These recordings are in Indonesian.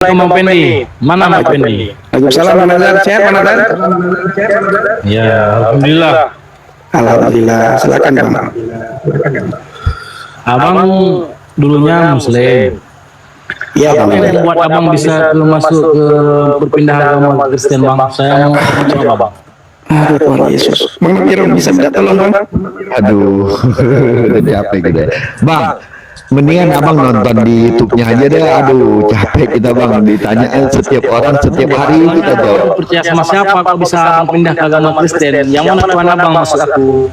Bang Pendi, mana Bang Pendi? Waalaikumsalam, Bang Nazar. Sehat, Bang Nazar? Ya, alhamdulillah. Alhamdulillah. Silakan, Bang. Abang dulunya Muslim. Iya, Bang. Apa yang buat abang bisa masuk ke berpindah agama Kristen, Bang? Saya mau coba, Bang. Aduh, Tuhan Yesus. Bang Nakiron bisa minta tolong, Bang? Aduh, jadi apa gitu ya, Bang? Mendingan abang nonton di YouTube-nya aja deh. Aduh, capek kita bang ditanya setiap orang setiap hari kita jawab. Percaya sama siapa kok bisa abang pindah ke agama Kristen? Yang mana Tuhan abang maksud aku?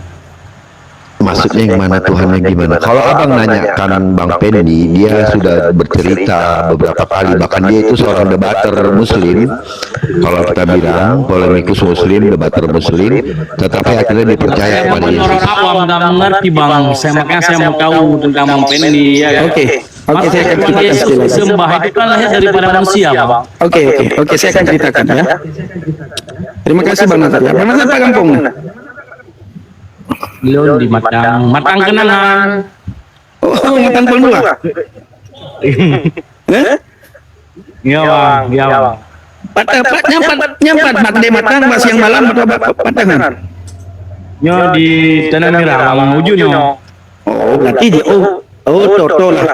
Maksudnya yang mana Tuhannya gimana? Kalau abang nanyakan Bang Pendi, dia sudah bercerita beberapa kali, bahkan dia itu seorang debater Muslim. Kalau kita bilang polemikus Muslim, debater Muslim, tetapi akhirnya dipercaya kepada Yesus. Orang awam nggak mengerti bang. Makanya saya mau tahu tentang Bang Pendi. Ya, Oke, saya akan ceritakan Yesus sekali. disembah itu kan lahir daripada manusia, bang. Oke, saya akan ceritakan ya. Terima kasih, Bang Nazar. Ya, Bang Nazar, Pak Kampung. Beliau di Matang Kenangan. Oh, Matang Pondua. Iya bang, iya bang. Nyampat Bakde Matang, pas yang malam atau Patangan? Nyo di Tanah Merah, bang ujungnya. Oh, berarti dia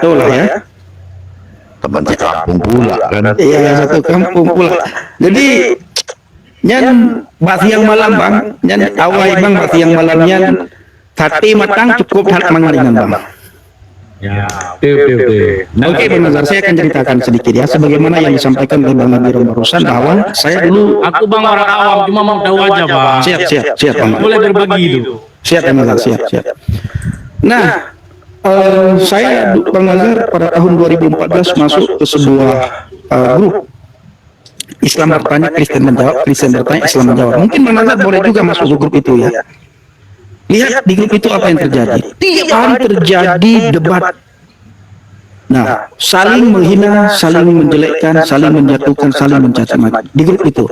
tolah ya. Teman sekampung pula kan. Iya, satu kampung pula. Jadi nyan basiang malam bang, nyan awai bang basiang malam nyan sate matang cukup hal mangalingan bang. Ya, oke. Oke, Bang Nazar, saya akan ceritakan sedikit ya, sebagaimana yang disampaikan oleh Bang Nabiron barusan bahwa saya dulu. Aku bang orang awam, cuma mau tahu aja bang. Siap Bang. Boleh berbagi itu. Siap Bang Nazar, siap. Nah, saya Bang Nazar pada tahun 2014 masuk ke sebuah grup Islam bertanya, Kristen menjawab, Kristen bertanya, Islam menjawab. Mungkin Bang Nazar boleh juga masuk ke grup itu ya. Lihat di grup itu apa yang terjadi. Tiap hari terjadi debat. Nah, saling menghina, saling menjelekkan, saling menjatuhkan, saling mencaci maki di grup itu.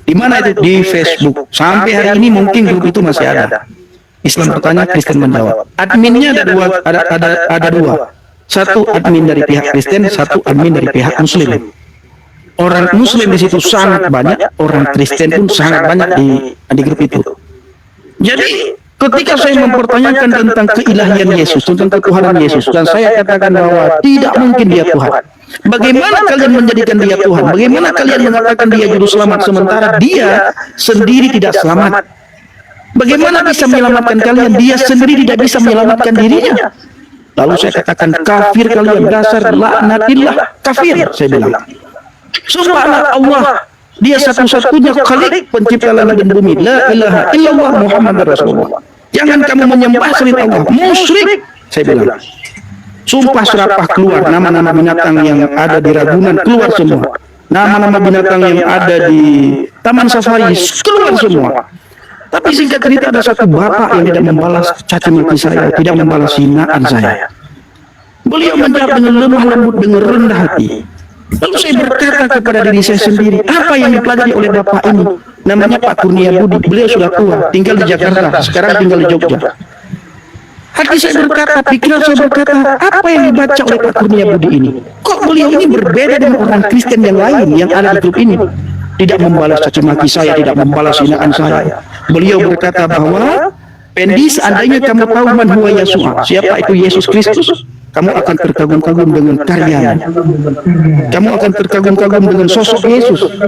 Di mana itu? Di Facebook. Sampai hari ini mungkin grup itu masih ada. Islam bertanya, Kristen menjawab. Adminnya ada dua. Satu admin dari pihak Kristen, satu admin dari pihak Muslim. Orang Muslim di situ sangat banyak, orang Kristen pun sangat banyak di grup itu. Jadi ketika saya mempertanyakan tentang keilahian Yesus, tentang ketuhanan Yesus, dan saya katakan bahwa tidak mungkin dia Tuhan. Bagaimana kalian menjadikan dia Tuhan? Bagaimana kalian mengatakan dia juru selamat sementara dia sendiri tidak selamat? Bagaimana bisa menyelamatkan kalian? Dia sendiri tidak bisa menyelamatkan dirinya. Lalu saya katakan, kafir kalian, dasar laknatillah, kafir, saya bilang. Subhanallah, Allah, dia satu-satunya khalik pencipta langit dan bumi. La ilaha illallah Muhammad Rasulullah. Jangan kamu menyembah selain Allah. Musyrik, saya bilang. Sumpah serapah keluar nama-nama binatang yang ada di Ragunan, keluar semua. Nama-nama binatang yang ada di Taman Safari, keluar semua. Tapi singkat cerita, ada satu bapak yang tidak membalas caci maki saya, tidak membalas hinaan saya. Beliau menjawab dengan lemah lembut, dengan rendah hati. Lalu saya berkata kepada diri saya sendiri, apa yang dipelajari oleh bapak ini? Namanya Pak Kurnia Budi, beliau sudah tua, tinggal di Jakarta, sekarang tinggal di Jogja. Hati saya berkata, pikiran saya berkata, apa yang dibaca oleh Pak Kurnia Budi ini? Kok beliau ini berbeda dengan orang Kristen yang lain yang ada di grup ini? Tidak membalas caci maki saya, tidak membalas hinaan saya. Beliau berkata bahwa, Pendi, seandainya kamu tahu man huwa Yesua, siapa itu Yesus Kristus, kamu akan terkagum-kagum dengan karyanya. Kamu akan terkagum-kagum dengan sosok Yesus.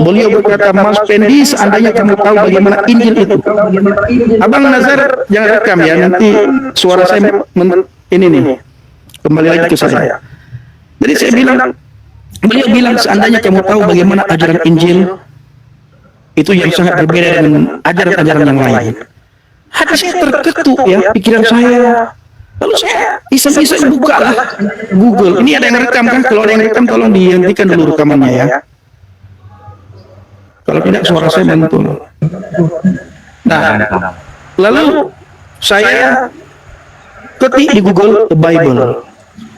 Beliau berkata, Mas Pendi, seandainya kamu tahu bagaimana Injil itu. Abang Nazar, jangan rekam ya, nanti suara saya ini nih, kembali lagi ke saya. Jadi saya bilang, beliau bilang, seandainya kamu tahu bagaimana ajaran Injil, itu yang sangat berbeda dengan ajaran-ajaran yang lain. Hati saya terketuk ya, pikiran saya. Lalu saya iseng-iseng buka lah Google. Ini ada yang rekam kan? Kalau ada yang rekam tolong dihentikan dulu rekamannya ya. Kalau tidak suara saya mantul. Nah, lalu saya ketik di Google the Bible.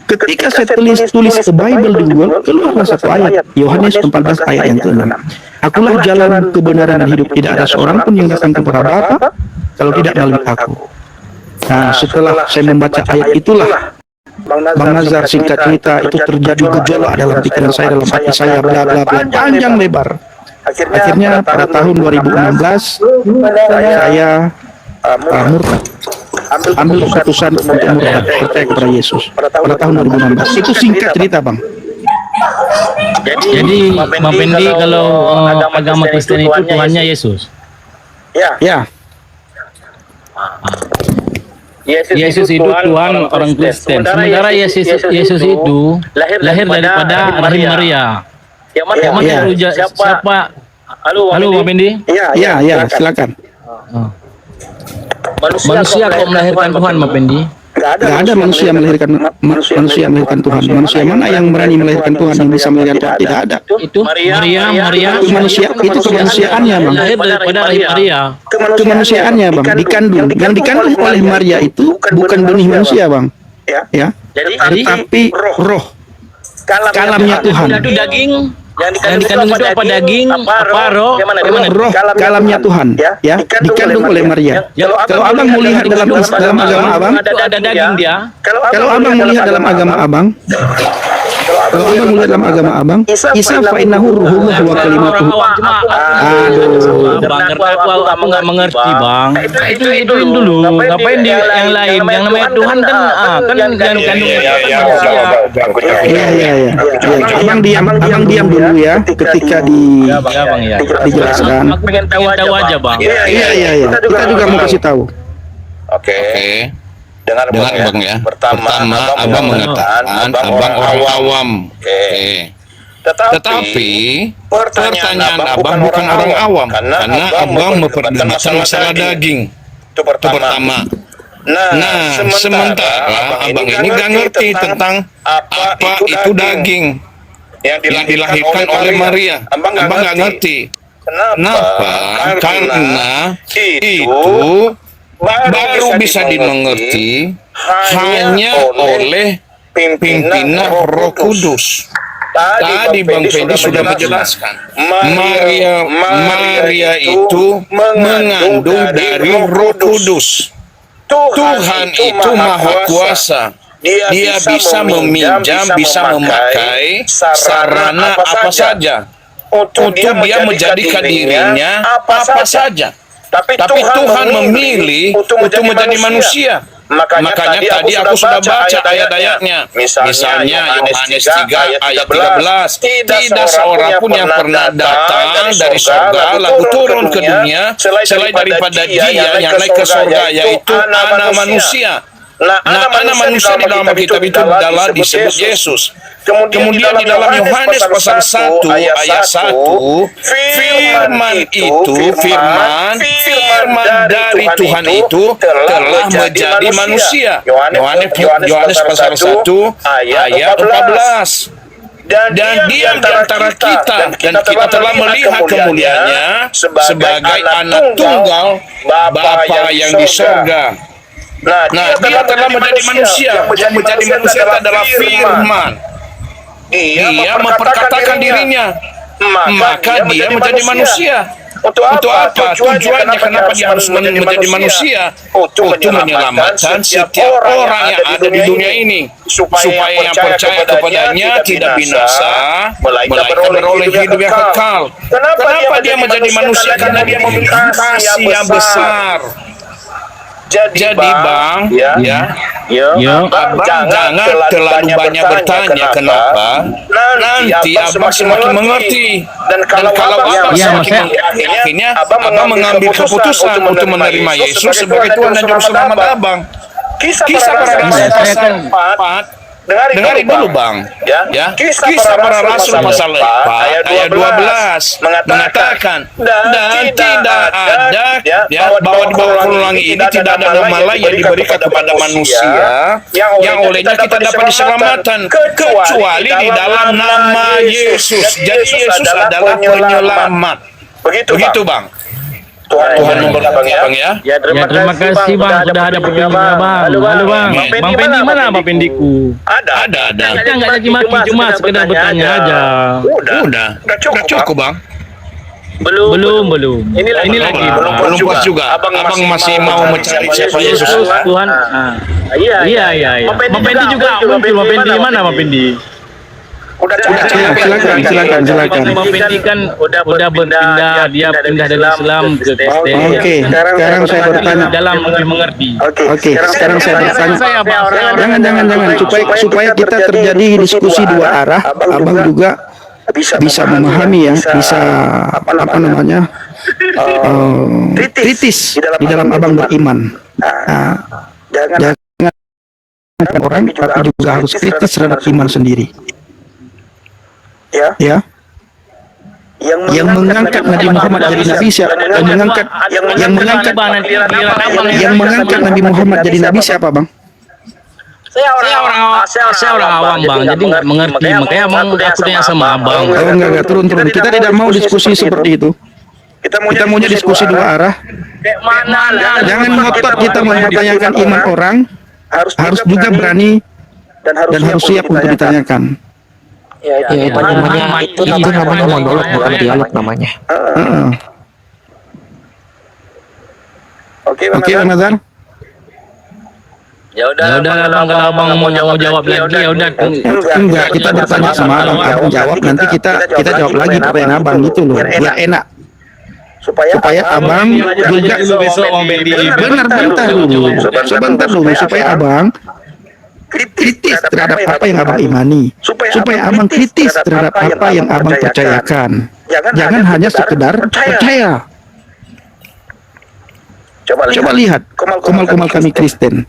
Ketika saya tulis the Bible di Google, keluarlah satu ayat, Yohanes 14 ayat yang ke-6. Akulah jalan kebenaran dan hidup, tidak ada seorang pun yang datang kepada Bapa kalau tidak melalui aku. Nah, setelah saya membaca ayat itulah Bang Nazar, singkat cerita itu terjadi gejolak dalam pikiran saya, dalam hati saya, bla bla bla, panjang lebar. Akhirnya pada tahun 2016 saya murtad, ambil keputusan untuk murtad, percaya kepada Yesus pada tahun 2016. Itu singkat cerita, Bang. Jadi Bang Pendi kalau agama Kristen itu Tuhannya Yesus. Ya, Yesus itu Tuhan orang Kristen. Sementara Yesus itu lahir daripada rahim Maria. Yang mana Iya. siapa? Halo Bang Pendi. ya, silakan. Manusia kok melahirkan Tuhan Bang Pendi? Gak ada manusia melahirkan manusia melahirkan Tuhan. Manusia mana yang berani melahirkan Tuhan, yang bisa melahirkan Tuhan? Tidak ada. Itu Maria Itu manusia, itu kemanusiaannya, Bang. lahir daripada rahim Maria. Kemanusiaannya, Bang, dikandung. Yang dikandung oleh Maria itu bukan benih manusia, Bang. Ya, tapi roh, kalamnya Tuhan. Itu daging. Yang dikandung itu apa daging? Apa roh? Roh kalamnya Tuhan, ya, dikandung oleh Maria. Kalau abang mau lihat dalam agama abang, Ada daging dia. kalau abang melihat dalam agama abang, Isa fa innahu ruhullah wa kalimatuhu. Aduh, Bang, aku nggak mengerti, Bang. Ituin dulu. Ngapain di yang lain? Yang namanya Tuhan kan kan kandung manusia. Iya. Abang diam dulu ya ketika Ya, Bang ya. dijelaskan. Aku pengen tahu aja, Bang. Iya. Kita juga mau kasih tahu. Oke. Dengar Bang ya. Pertama, Abang mengatakan Abang orang awam. Oke. Tetapi pertanyaan Abang bukan orang awam, karena Abang memperdengarkan masalah daging. Itu pertama. Nah, sementara Abang ini gak ngerti tentang apa itu daging yang dilahirkan oleh Maria. Abang gak ngerti. Kenapa? Karena itu baru bisa dimengerti hanya oleh pimpinan Roh Kudus. Tadi Bang Pendi sudah menjelaskan, Maria itu mengandung dari Roh Kudus. Tuhan itu Maha Kuasa. Dia bisa meminjam, bisa memakai sarana apa saja untuk dia menjadikan dirinya apa saja. Tapi Tuhan memilih untuk menjadi manusia. Makanya tadi aku sudah baca ayat-ayatnya. Misalnya Yohanes 3 ayat 13. Tidak seorang pun yang pernah datang dari surga lalu turun ke dunia selain daripada Dia yang naik ke surga, yaitu Anak Manusia. Nah, anak manusia di dalam kitab itu adalah disebut Yesus. Kemudian di dalam Yohanes pasal 1 ayat 1, firman dari Tuhan itu telah menjadi manusia. Yohanes pasal 1 ayat 14. Dan Dia di antara kita, dan kita telah melihat kemuliaannya sebagai anak tunggal Bapa yang di surga. Nah, Dia telah menjadi manusia. Yang menjadi manusia adalah firman. Dia memperkatakan dirinya, maka Dia menjadi manusia. Untuk apa? Tujuannya kenapa Dia harus menjadi manusia? Untuk menyelamatkan setiap orang yang ada di dunia ini, supaya yang percaya kepadanya tidak binasa, melainkan beroleh hidup yang kekal. Kenapa Dia menjadi manusia? Karena Dia memiliki kasih yang besar. Jadi Bang, Abang jangan terlalu banyak bertanya kenapa. Nanti Abang semakin mengerti. Dan kalau Abang semakin mengerti, akhirnya Abang mengambil keputusan untuk menerima Yesus sebagai Tuhan dan Juru Selamat Abang. Kisah para Rasul pasal 4. Dengarin dulu Bang, ya. Kisah para Rasul pasal 4 ayat 12 mengatakan, dan tidak ada, bahwa di bawah pelangi ini tidak ada nama lain yang diberikan kepada manusia yang olehnya kita dapat diselamatkan kecuali di dalam nama Yesus. Jadi Yesus adalah penyelamat. Begitu Bang. Tuhan memberkati Bang ya. Terima kasih Bang sudah ada petunjuknya Bang. Halo Bang. Bang Pendi mana Bang Pendiku? Ada. Kita nggak lagi maki, cuma sekedar bertanya aja. Udah cukup Bang. Belum. Ini lagi. Belum puas juga. Abang masih mau mencari siapa Yesus. Tuhan. Iya. Bang Pendi juga muncul. Bang Pendi mana Bang Pendi? Udah Silakan. Bang Pendi kan udah berpindah, dia pindah dari Islam ke Kristen. Oke, sekarang saya bertanya. Dalam lebih mengerti. Oke, sekarang saya bertanya. Saya Jangan. Supaya kita terjadi diskusi dua arah, abang juga bisa memahami ya, bisa apa namanya kritis di dalam abang beriman. Jangan orang, tapi juga harus kritis terhadap iman sendiri. Ya. Yang mengangkat Nabi Muhammad jadi nabi siapa? Yang mengangkat Nabi Muhammad jadi nabi siapa, Bang? Saya orang awam Bang, jadi nggak mengerti. Makanya Bang, aku tanya sama Abang. Oh enggak, turun. Kita tidak mau diskusi seperti itu. Kita maunya diskusi dua arah. Jangan ngotot kita mempertanyakan iman orang. Harus juga berani dan harus siap untuk ditanyakan. Itu namanya monolog, bukan dialog namanya. Oke, Bang Nazar. Ya udah Bang, kalau Abang mau jawab lagi ya udah. Enggak, kita bertanya sama abang jawab, nanti kita jawab lagi pertanyaan abang gitu loh, biar enak. Supaya abang juga besok Bang Pendi. sebentar dulu, supaya abang kritis terhadap apa yang abang imani, supaya abang kritis terhadap apa yang abang percayakan. Jangan hanya sekedar percaya. Coba lihat komal-komal kami Kristen.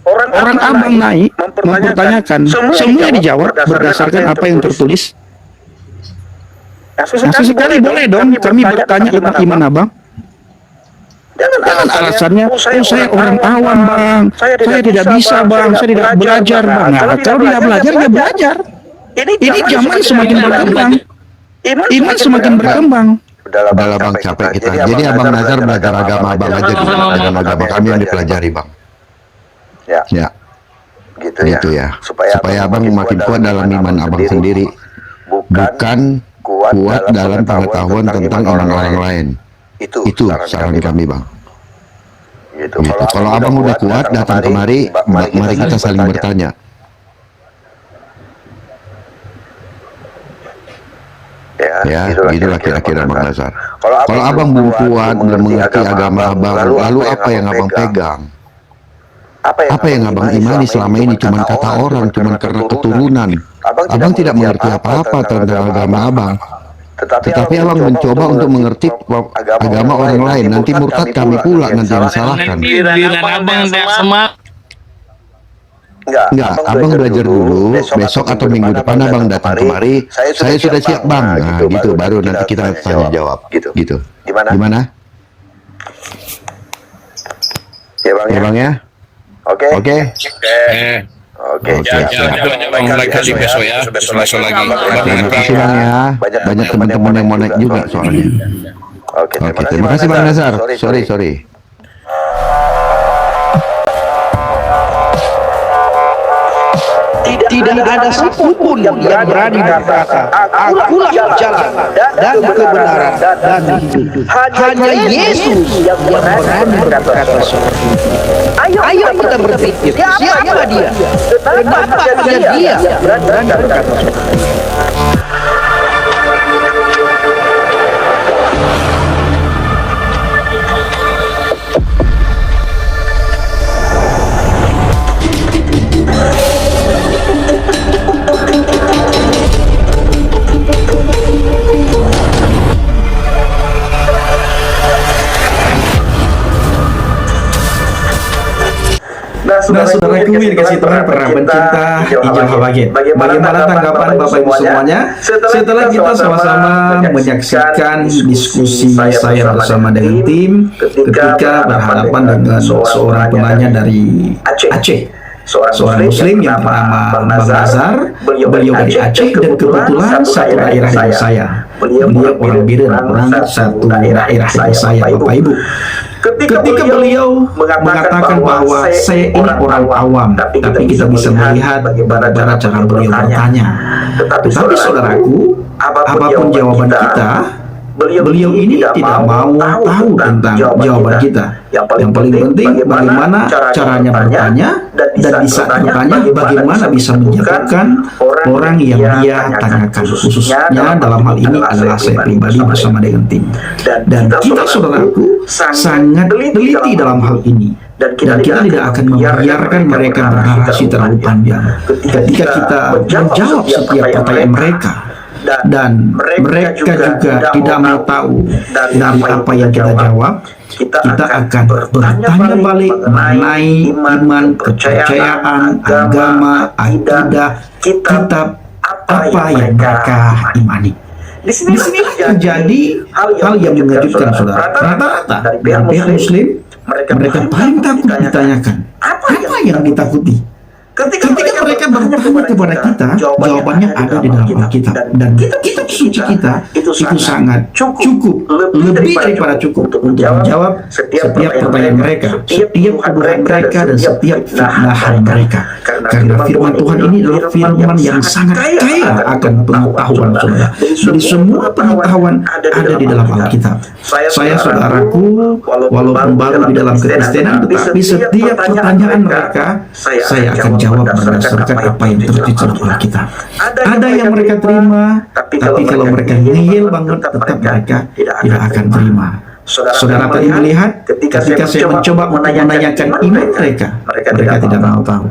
Orang abang naik mempertanyakan, semua dijawab berdasarkan apa yang tertulis. Sesekali boleh dong kami bertanya tentang iman abang. Jangan alasannya, saya orang awam Bang, saya tidak bisa Bang, saya tidak belajar Bang. Nah, kalau tidak belajar, ya belajar. Ini zaman semakin berkembang, iman semakin berkembang. Udahlah Bang, capek kita. Jadi Abang Nazar belajar agama Abang aja di agama kami yang dipelajari Bang. Ya. Gitu ya. Supaya Abang makin kuat dalam iman Abang sendiri, bukan kuat dalam pengetahuan tentang orang-orang lain. Itu saran kami Bang. Gitu. Kalau Abang udah kuat datang kemari, mari kita saling bertanya. Ya, gitulah kira-kira Bang Nazar. Kalau Abang belum kuat, belum mengerti agama Abang, lalu apa yang Abang pegang? Apa yang Abang imani selama ini cuma kata orang, cuma karena keturunan. Abang tidak mengerti apa-apa tentang agama Abang. Tetapi Abang mencoba untuk mengerti agama orang lain. Nanti murtad kami pula nanti yang salahkan. Enggak, Abang belajar dulu. Besok atau minggu depan Abang datang kemari. Saya sudah siap Bang. Nah gitu, baru nanti kita tanya jawab. Gitu. Gimana? Ya Bang ya? Oke. Mulai kali besok ya. Besok lagi. Terima kasih Bang ya. Banyak teman-teman yang mau naik juga soalnya. Oke, terima kasih Bang Nazar. Sorry. Tidak ada satupun yang berani berkata, akulah jalan dan kebenaran dan hidup. Hanya Yesus yang berani berkata seperti itu. Ayo kita berpikir, siapa dia? Kenapa hanya dia berani berkata seperti itu? Nah, saudaraku yang dikasih Tuhan pernah pencinta hijau habaget. Bagaimana tanggapan Bapak Ibu semuanya setelah kita sama-sama menyaksikan diskusi saya bersama dengan tim ketika berhadapan dengan seorang penanya dari Aceh, seorang Muslim yang bernama Bang Nazar. Beliau dari Aceh dan kebetulan satu daerah dengan saya. Beliau orang Biren, orang satu daerah dengan saya, Bapak Ibu. Ketika beliau mengatakan bahwa saya ini orang awam, tapi kita bisa melihat bagaimana cara beliau bertanya. Tetapi saudaraku, apapun jawaban kita, beliau ini tidak mau tahu tentang jawaban kita. Yang paling penting bagaimana caranya bertanya, dan di saat bertanya bagaimana bisa menjatuhkan orang yang dia tanyakan. Khususnya dalam hal ini adalah saya pribadi bersama dengan tim. Dan kita, saudaraku, sangat teliti dalam hal ini. Dan kita tidak akan membiarkan mereka bernarasi terlalu panjang. Ketika kita menjawab setiap pertanyaan mereka, dan mereka juga tidak mau tahu dari apa yang kita jawab, kita akan bertanya balik mengenai iman, kepercayaan, agama, akidah, kitab apa yang mereka imani. Di sini terjadi hal yang mengejutkan, saudara. Rata-rata dari pihak Muslim, mereka paling takut ditanyakan apa yang ditakuti. Ketika mereka bertanya kepada kita, jawabannya ada di dalam Alkitab, dan kitab suci kita itu sangat cukup, lebih daripada cukup untuk menjawab setiap pertanyaan mereka, setiap tuduhan mereka, dan setiap fitnahan mereka. Karena firman Tuhan ini adalah firman yang sangat kaya akan pengetahuan, saudara. Jadi semua pengetahuan ada di dalam Alkitab. Saya, saudaraku, walaupun baru di dalam kekristenan, tetapi setiap pertanyaan mereka saya akan jawab berdasarkan apa yang tertulis dalam Alkitab. Ada yang mereka terima, tapi kalau mereka ngeyel banget, tetap mereka tidak akan terima. Saudara tadi melihat ketika saya mencoba menanyakan iman mereka tidak mau tahu,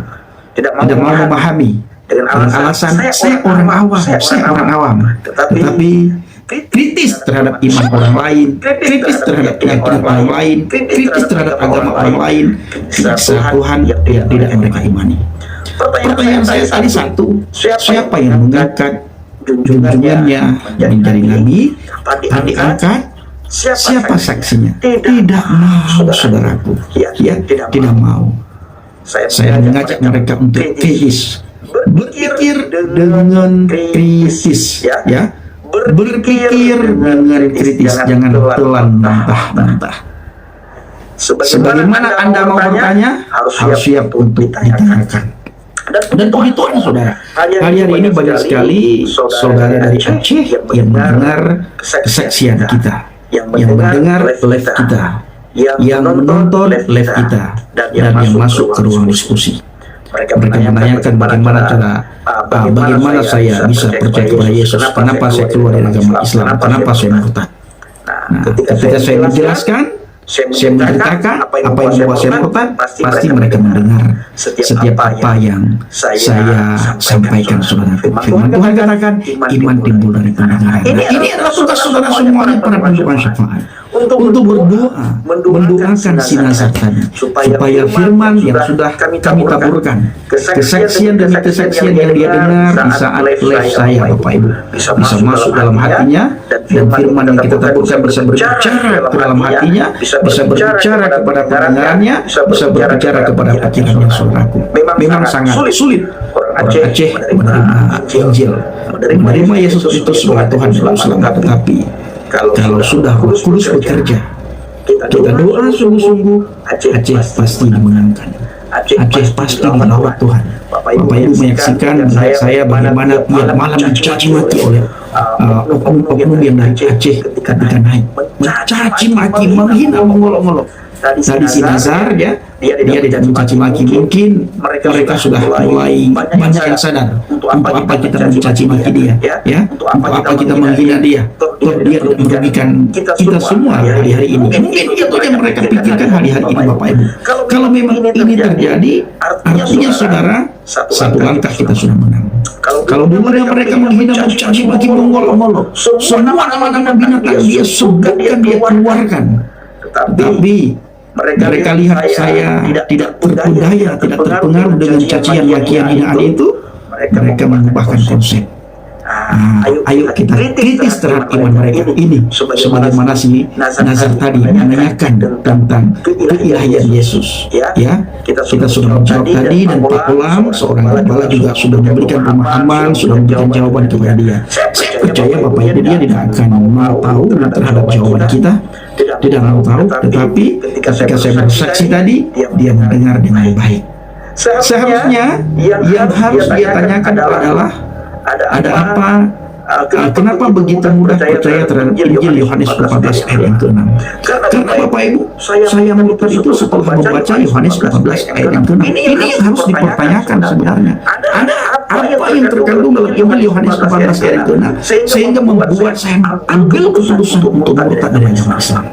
tidak mau memahami dengan alasan saya orang awam, tetapi kritis terhadap iman orang lain, kritis terhadap keyakinan orang lain, kritis terhadap agama orang lain, Tuhan yang tidak mereka imani. Pertanyaan saya tadi satu, siapa yang mengangkat junjungannya menjadi nabi? Tadi angkat, siapa saksinya? Tidak mau, saudaraku. Ya, tidak mau. Saya mengajak mereka untuk kritis, berpikir dengan kritis, ya. Berpikir dengan kritis, jangan telan mentah-mentah. Sebagaimana Anda mau bertanya, harus siap untuk ditanyakan. Dan puji Tuhan, saudara, hari-hari ini banyak sekali saudara dari Aceh yang mendengar kesaksian kita, yang mendengar live kita, yang menonton live kita, dan yang masuk ke ruang diskusi. Mereka menanyakan bagaimana saya bisa percaya kepada Yesus, kenapa saya keluar dari agama Islam, kenapa saya murtad. Nah, ketika saya menjelaskan, saya menceritakan apa yang membuat saya murtad, pasti mereka mendengar setiap apa yang saya sampaikan, saudara. Firman Tuhan katakan, iman timbul dari pendengaran. Ini adalah tugas saudara semuanya para penjual syafaat, untuk berdoa, mendoakan si Nazar tadi, supaya firman yang sudah kami taburkan, kesaksian demi kesaksian yang dia dengar di saat live saya, Bapak Ibu, bisa masuk dalam hatinya, dan firman yang kita taburkan bisa berbicara ke dalam hatinya, bisa berbicara kepada pendengarannya, bisa berbicara kepada pikirannya, saudaraku. Memang sangat sulit orang Aceh menerima Injil, menerima Yesus Kristus sebagai Tuhan dan Selamat, tetapi kalau sudah Roh Kudus bekerja, kita doa sungguh-sungguh, Aceh pasti dimenangkan. Aceh pasti dilawat Tuhan. Bapak Ibu menyaksikan melihat saya bagaimana tiap malam mencaci maki oleh oknum-oknum yang dari Aceh ketika naik, mencaci maki, menghina, mengolok-olok. Tadi si Nazar, dia tidak mencaci maki. Mungkin mereka sudah mulai banyak yang sadar untuk apa kita mencaci maki dia, ya, untuk apa kita menghina dia. Dia tidak merugikan kita semua hari-hari ini. Mungkin itu yang mereka pikirkan hari-hari ini, Bapak Ibu. Kalau memang ini terjadi, artinya saudara, satu langkah kita sudah menang. Kalau dulunya mereka menghina, mencaci maki, mengolok-olok, semua nama-nama binatang dia sebutkan, dia keluarkan. Tapi mereka lihat saya tidak terpedaya, tidak terpengaruh dengan cacian, makian, hinaan itu. Mereka mengubahkan konsep. Ayo kita kritis terhadap iman mereka ini, sebagaimana si Nazar tadi menanyakan tentang keilahian Yesus. Ya, kita sudah menjawab tadi, dan Pak Olam, seorang gembala, juga sudah memberikan pemahaman, sudah memberikan jawaban kepada dia. Saya percaya Bapak Ibu, dia tidak akan mau tahu terhadap jawaban kita, tidak mau tahu, tetapi ketika saya bersaksi tadi, dia mendengar dengan baik. Seharusnya yang harus dia tanyakan adalah ada apa kenapa begitu mudah percaya terhadap Injil Yohanes 14 ayat yang ke-6? Karena Bapak Ibu, saya melihat itu setelah membaca Yohanes 14 ayat yang ke-6. Ini yang harus dipertanyakan sebenarnya. Ada apa yang terkandung dalam Injil Yohanes 14 ayat yang ke-6 sehingga membuat saya ambil keputusan untuk murtad dari agama Islam.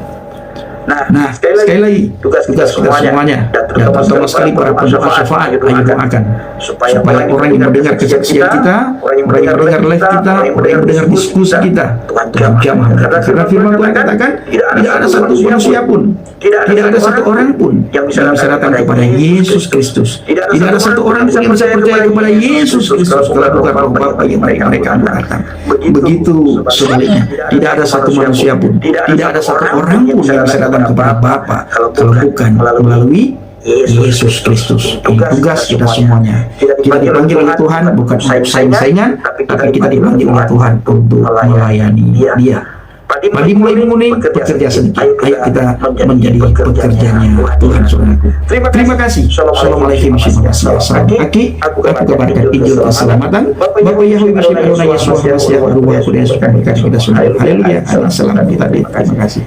Nah, sekali lagi tugas kita semuanya, dan terutama sekali para pendoa syafaat, ayo doakan supaya orang yang mendengar kesaksian kita, orang yang mendengar live kita, orang yang mendengar diskusi kita, Tuhan jamah mereka. Karena firman Tuhan katakan tidak ada satu manusia pun, tidak ada satu orang pun yang bisa datang kepada Yesus Kristus. Tidak ada satu orang pun yang bisa percaya kepada Yesus Kristus setelah bukan roh Bapa yang mereka datang. Begitu sebaliknya, tidak ada satu manusia pun, tidak ada satu orang pun yang bisa datang kepada Bapa kalau bukan melalui Yesus Kristus. Ini tugas kita semuanya. Kita dipanggil oleh Tuhan bukan untuk saing-saingan, tapi kita dipanggil oleh Tuhan untuk melayani Dia. Padi mulai menguning, bekerja sedikit. Ayo kita menjadi pekerjanya Tuhan, saudaraku. Terima kasih. Assalamualaikum warahmatullahi wabarakatuh. Aku kabarkan Injil keselamatan. Bapak Yahweh Masih Adonai Yesus Masih Ruah Kudus berkati kita semua. Haleluya. Salam kita. Terima kasih.